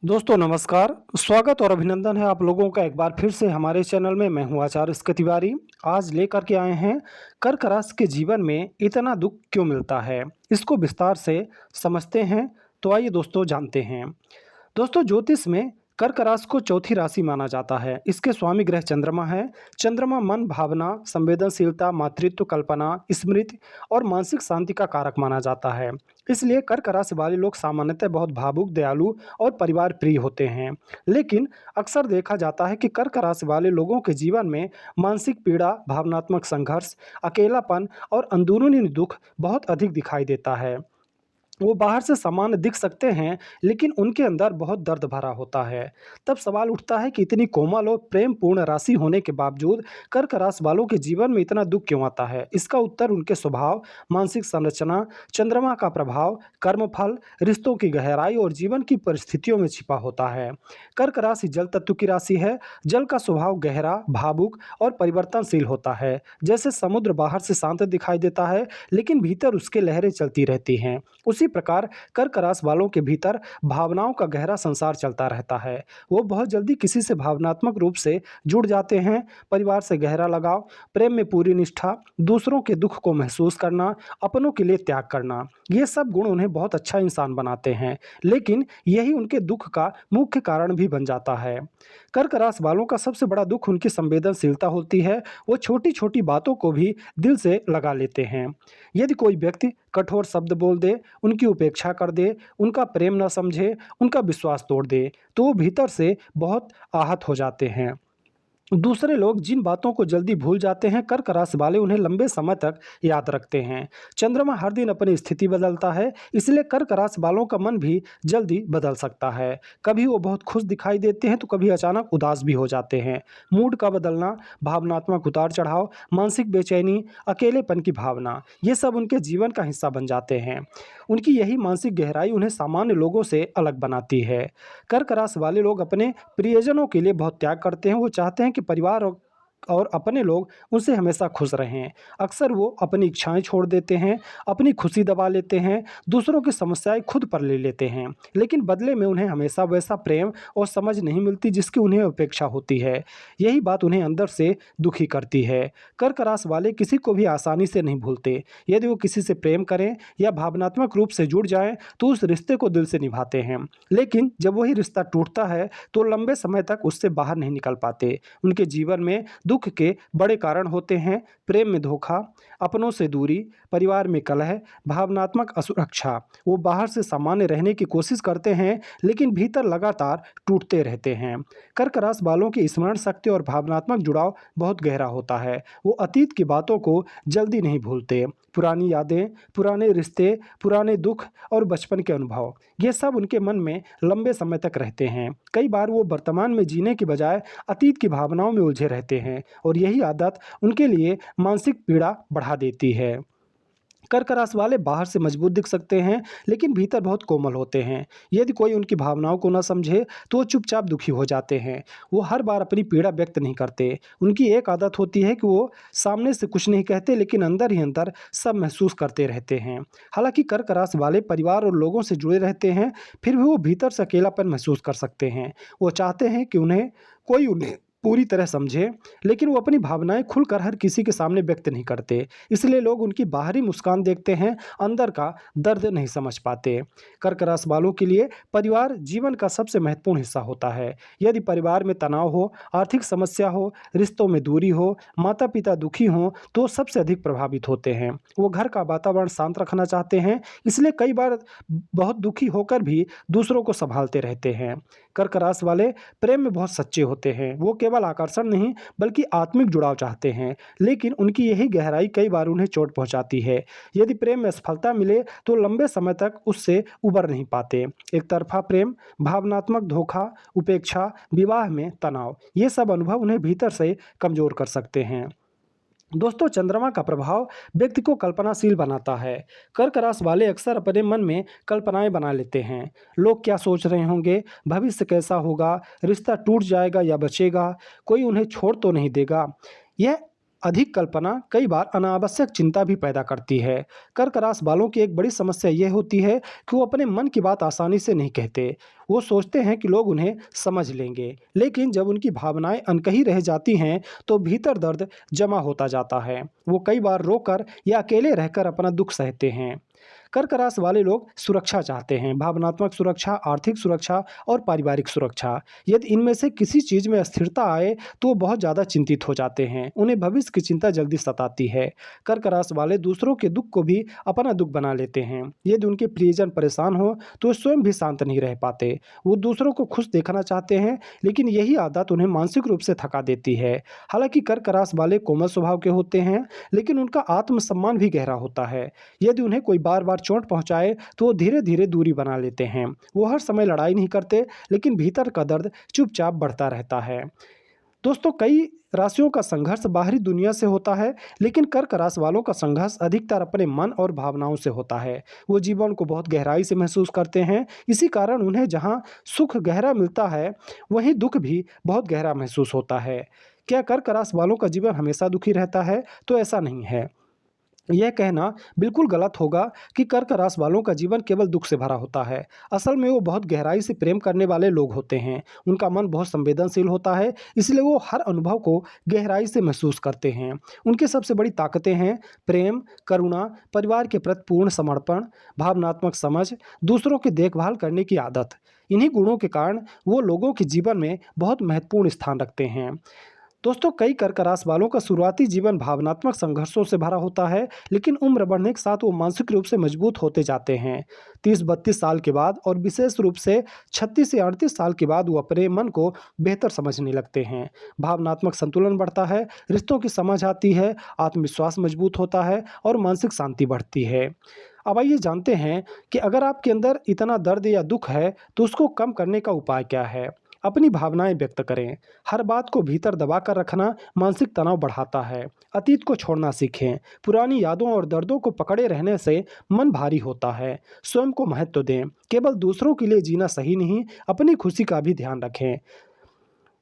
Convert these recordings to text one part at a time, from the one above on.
दोस्तों नमस्कार, स्वागत और अभिनंदन है आप लोगों का एक बार फिर से हमारे चैनल में। मैं हूं आचार्य इसके तिवारी। आज लेकर के आए हैं कर्क राशि के जीवन में इतना दुख क्यों मिलता है, इसको विस्तार से समझते हैं। तो आइए दोस्तों जानते हैं। दोस्तों ज्योतिष में कर्क राशि को चौथी राशि माना जाता है। इसके स्वामी ग्रह चंद्रमा है। चंद्रमा मन, भावना, संवेदनशीलता, मातृत्व, कल्पना, स्मृति और मानसिक शांति का कारक माना जाता है। इसलिए कर्क राशि वाले लोग सामान्यतः बहुत भावुक, दयालु और परिवार प्रिय होते हैं। लेकिन अक्सर देखा जाता है कि कर्क राशि वाले लोगों के जीवन में मानसिक पीड़ा, भावनात्मक संघर्ष, अकेलापन और अंदरूनी दुख बहुत अधिक दिखाई देता है। वो बाहर से सामान्य दिख सकते हैं, लेकिन उनके अंदर बहुत दर्द भरा होता है। तब सवाल उठता है कि इतनी कोमल और प्रेम पूर्ण राशि होने के बावजूद कर्क राशि वालों के जीवन में इतना दुख क्यों आता है। इसका उत्तर उनके स्वभाव, मानसिक संरचना, चंद्रमा का प्रभाव, कर्मफल, रिश्तों की गहराई और जीवन की परिस्थितियों में छिपा होता है। कर्क राशि जल तत्व की राशि है। जल का स्वभाव गहरा, भावुक और परिवर्तनशील होता है। जैसे समुद्र बाहर से शांत दिखाई देता है, लेकिन भीतर उसके लहरें चलती रहती हैं। उसी प्रकार कर्क राशि वालों के भीतर भावनाओं का गहरा संसार चलता रहता है। वो बहुत जल्दी किसी से भावनात्मक रूप से जुड़ जाते हैं। परिवार से गहरा लगाव, प्रेम में पूरी निष्ठा, दूसरों के दुख को महसूस करना, अपनों के लिए त्याग करना, ये सब गुण उन्हें बहुत अच्छा इंसान बनाते हैं। लेकिन यही उनके दुख का मुख्य कारण भी बन जाता है। कर्क राशि वालों का सबसे बड़ा दुख उनकी संवेदनशीलता होती है। वो छोटी छोटी बातों को भी दिल से लगा लेते हैं। यदि कोई व्यक्ति कठोर शब्द बोल दे, उनकी उपेक्षा कर दे, उनका प्रेम न समझे, उनका विश्वास तोड़ दे, तो वो भीतर से बहुत आहत हो जाते हैं। दूसरे लोग जिन बातों को जल्दी भूल जाते हैं, कर्क राशि वाले उन्हें लंबे समय तक याद रखते हैं। चंद्रमा हर दिन अपनी स्थिति बदलता है, इसलिए कर्क राशि वालों का मन भी जल्दी बदल सकता है। कभी वो बहुत खुश दिखाई देते हैं तो कभी अचानक उदास भी हो जाते हैं। मूड का बदलना, भावनात्मक उतार चढ़ाव, मानसिक बेचैनी, अकेलेपन की भावना, ये सब उनके जीवन का हिस्सा बन जाते हैं। उनकी यही मानसिक गहराई उन्हें सामान्य लोगों से अलग बनाती है। कर्क राशि वाले लोग अपने प्रियजनों के लिए बहुत त्याग करते हैं। वो चाहते हैं कि परिवार और अपने लोग उनसे हमेशा खुश रहें। अक्सर वो अपनी इच्छाएं छोड़ देते हैं, अपनी खुशी दबा लेते हैं, दूसरों की समस्याएं खुद पर ले लेते हैं। लेकिन बदले में उन्हें हमेशा वैसा प्रेम और समझ नहीं मिलती जिसकी उन्हें अपेक्षा होती है। यही बात उन्हें अंदर से दुखी करती है। कर्क राशि वाले किसी को भी आसानी से नहीं भूलते। यदि वो किसी से प्रेम करें या भावनात्मक रूप से जुड़ जाएं तो उस रिश्ते को दिल से निभाते हैं। लेकिन जब वही रिश्ता टूटता है तो लंबे समय तक उससे बाहर नहीं निकल पाते। उनके जीवन में दुख के बड़े कारण होते हैं: प्रेम में धोखा, अपनों से दूरी, परिवार में कलह, भावनात्मक असुरक्षा। वो बाहर से सामान्य रहने की कोशिश करते हैं, लेकिन भीतर लगातार टूटते रहते हैं। कर्क राशि वालों की स्मरण शक्ति और भावनात्मक जुड़ाव बहुत गहरा होता है। वो अतीत की बातों को जल्दी नहीं भूलते। पुरानी यादें, पुराने रिश्ते, पुराने दुख और बचपन के अनुभव, ये सब उनके मन में लंबे समय तक रहते हैं। कई बार वो वर्तमान में जीने की बजाय अतीत की भावनाओं में उलझे रहते हैं और यही आदत उनके लिए मानसिक पीड़ा बढ़ा देती है। कर्क राशि वाले बाहर से मजबूत दिख सकते हैं, लेकिन भीतर बहुत कोमल होते हैं। यदि कोई उनकी भावनाओं को न समझे तो वो चुपचाप दुखी हो जाते हैं। वो हर बार अपनी पीड़ा व्यक्त नहीं करते। उनकी एक आदत होती है कि वो सामने से कुछ नहीं कहते, लेकिन अंदर ही अंदर सब महसूस करते रहते हैं। हालांकि कर्क राशि वाले परिवार और लोगों से जुड़े रहते हैं, फिर भी वो भीतर से अकेलापन महसूस कर सकते हैं। वो चाहते हैं कि उन्हें पूरी तरह समझे, लेकिन वो अपनी भावनाएं खुलकर हर किसी के सामने व्यक्त नहीं करते। इसलिए लोग उनकी बाहरी मुस्कान देखते हैं, अंदर का दर्द नहीं समझ पाते। कर्क राशि वालों के लिए परिवार जीवन का सबसे महत्वपूर्ण हिस्सा होता है। यदि परिवार में तनाव हो, आर्थिक समस्या हो, रिश्तों में दूरी हो, माता पिता दुखी हों, तो सबसे अधिक प्रभावित होते हैं। वो घर का वातावरण शांत रखना चाहते हैं, इसलिए कई बार बहुत दुखी होकर भी दूसरों को संभालते रहते हैं। कर्क राशि वाले प्रेम में बहुत सच्चे होते हैं। वो केवल आकर्षण नहीं, बल्कि आत्मिक जुड़ाव चाहते हैं, लेकिन उनकी यही गहराई कई बार उन्हें चोट पहुंचाती है। यदि प्रेम में असफलता मिले तो लंबे समय तक उससे उबर नहीं पाते। एक तरफा प्रेम, भावनात्मक धोखा, उपेक्षा, विवाह में तनाव, ये सब अनुभव उन्हें भीतर से कमजोर कर सकते हैं। दोस्तों चंद्रमा का प्रभाव व्यक्ति को कल्पनाशील बनाता है। कर्क राशि वाले अक्सर अपने मन में कल्पनाएं बना लेते हैं। लोग क्या सोच रहे होंगे, भविष्य कैसा होगा, रिश्ता टूट जाएगा या बचेगा, कोई उन्हें छोड़ तो नहीं देगा। यह अधिक कल्पना कई बार अनावश्यक चिंता भी पैदा करती है। कर्क राशि वालों की एक बड़ी समस्या यह होती है कि वो अपने मन की बात आसानी से नहीं कहते। वो सोचते हैं कि लोग उन्हें समझ लेंगे, लेकिन जब उनकी भावनाएं अनकही रह जाती हैं तो भीतर दर्द जमा होता जाता है। वो कई बार रोकर या अकेले रहकर अपना दुख सहते हैं। कर्क राशि वाले लोग सुरक्षा चाहते हैं, भावनात्मक सुरक्षा, आर्थिक सुरक्षा और पारिवारिक सुरक्षा। यदि इनमें से किसी चीज़ में अस्थिरता आए तो वो बहुत ज़्यादा चिंतित हो जाते हैं। उन्हें भविष्य की चिंता जल्दी सताती है। कर्क राशि वाले दूसरों के दुख को भी अपना दुख बना लेते हैं। यदि उनके प्रियजन परेशान हो तो वे स्वयं भी शांत नहीं रह पाते। वो दूसरों को खुश देखना चाहते हैं, लेकिन यही आदत उन्हें मानसिक रूप से थका देती है। हालांकि कर्क राशि वाले कोमल स्वभाव के होते हैं, लेकिन उनका आत्मसम्मान भी गहरा होता है। यदि उन्हें कोई बार बार चोट पहुंचाए तो वो धीरे धीरे दूरी बना लेते हैं। वो हर समय लड़ाई नहीं करते, लेकिन भीतर का दर्द चुपचाप बढ़ता रहता है। दोस्तों, कई राशियों का संघर्ष बाहरी दुनिया से होता है, लेकिन कर्क राशि वालों का संघर्ष अधिकतर अपने मन और भावनाओं से होता है। वो जीवन को बहुत गहराई से महसूस करते हैं। इसी कारण उन्हें जहां सुख गहरा मिलता है, वहीं दुख भी बहुत गहरा महसूस होता है। क्या कर्क राशि वालों का जीवन हमेशा दुखी रहता है? तो ऐसा नहीं है। यह कहना बिल्कुल गलत होगा कि कर्क राशि वालों का जीवन केवल दुख से भरा होता है। असल में वो बहुत गहराई से प्रेम करने वाले लोग होते हैं। उनका मन बहुत संवेदनशील होता है, इसलिए वो हर अनुभव को गहराई से महसूस करते हैं। उनकी सबसे बड़ी ताकतें हैं प्रेम, करुणा, परिवार के प्रति पूर्ण समर्पण, भावनात्मक समझ, दूसरों की देखभाल करने की आदत। इन्हीं गुणों के कारण वो लोगों के जीवन में बहुत महत्वपूर्ण स्थान रखते हैं। दोस्तों, कई कर्क राशि वालों का शुरुआती जीवन भावनात्मक संघर्षों से भरा होता है, लेकिन उम्र बढ़ने के साथ वो मानसिक रूप से मजबूत होते जाते हैं। 30-32 साल के बाद और विशेष रूप से 36 से 38 साल के बाद वो अपने मन को बेहतर समझने लगते हैं। भावनात्मक संतुलन बढ़ता है, रिश्तों की समझ आती है, आत्मविश्वास मजबूत होता है और मानसिक शांति बढ़ती है। अब आइए जानते हैं कि अगर आपके अंदर इतना दर्द या दुख है तो उसको कम करने का उपाय क्या है। अपनी भावनाएं व्यक्त करें। हर बात को भीतर दबा कर रखना मानसिक तनाव बढ़ाता है। अतीत को छोड़ना सीखें। पुरानी यादों और दर्दों को पकड़े रहने से मन भारी होता है। स्वयं को महत्व दें। केवल दूसरों के लिए जीना सही नहीं, अपनी खुशी का भी ध्यान रखें।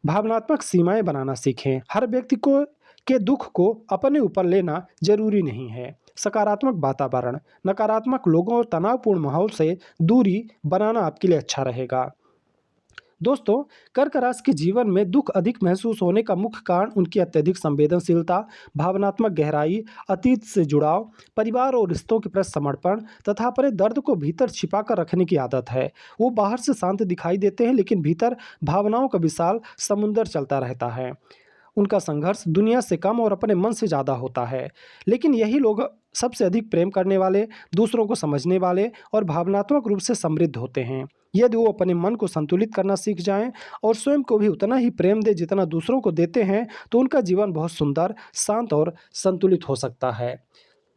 भावनात्मक सीमाएं बनाना सीखें। हर व्यक्ति को के दुख को अपने ऊपर लेना जरूरी नहीं है। सकारात्मक वातावरण, नकारात्मक लोगों और तनावपूर्ण माहौल से दूरी बनाना आपके लिए अच्छा रहेगा। दोस्तों, कर्क राशि के जीवन में दुख अधिक महसूस होने का मुख्य कारण उनकी अत्यधिक संवेदनशीलता, भावनात्मक गहराई, अतीत से जुड़ाव, परिवार और रिश्तों के प्रति समर्पण तथा अपने दर्द को भीतर छिपा कर रखने की आदत है। वो बाहर से शांत दिखाई देते हैं, लेकिन भीतर भावनाओं का विशाल समुद्र चलता रहता है। उनका संघर्ष दुनिया से कम और अपने मन से ज़्यादा होता है, लेकिन यही लोग सबसे अधिक प्रेम करने वाले, दूसरों को समझने वाले और भावनात्मक रूप से समृद्ध होते हैं। यदि वो अपने मन को संतुलित करना सीख जाएं और स्वयं को भी उतना ही प्रेम दें जितना दूसरों को देते हैं, तो उनका जीवन बहुत सुंदर, शांत और संतुलित हो सकता है।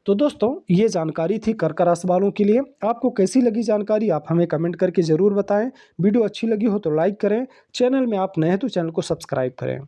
तो दोस्तों, ये जानकारी थी कर्क राशि वालों के लिए। आपको कैसी लगी जानकारी, आप हमें कमेंट करके ज़रूर बताएं। वीडियो अच्छी लगी हो तो लाइक करें। चैनल में आप नए हैं तो चैनल को सब्सक्राइब करें।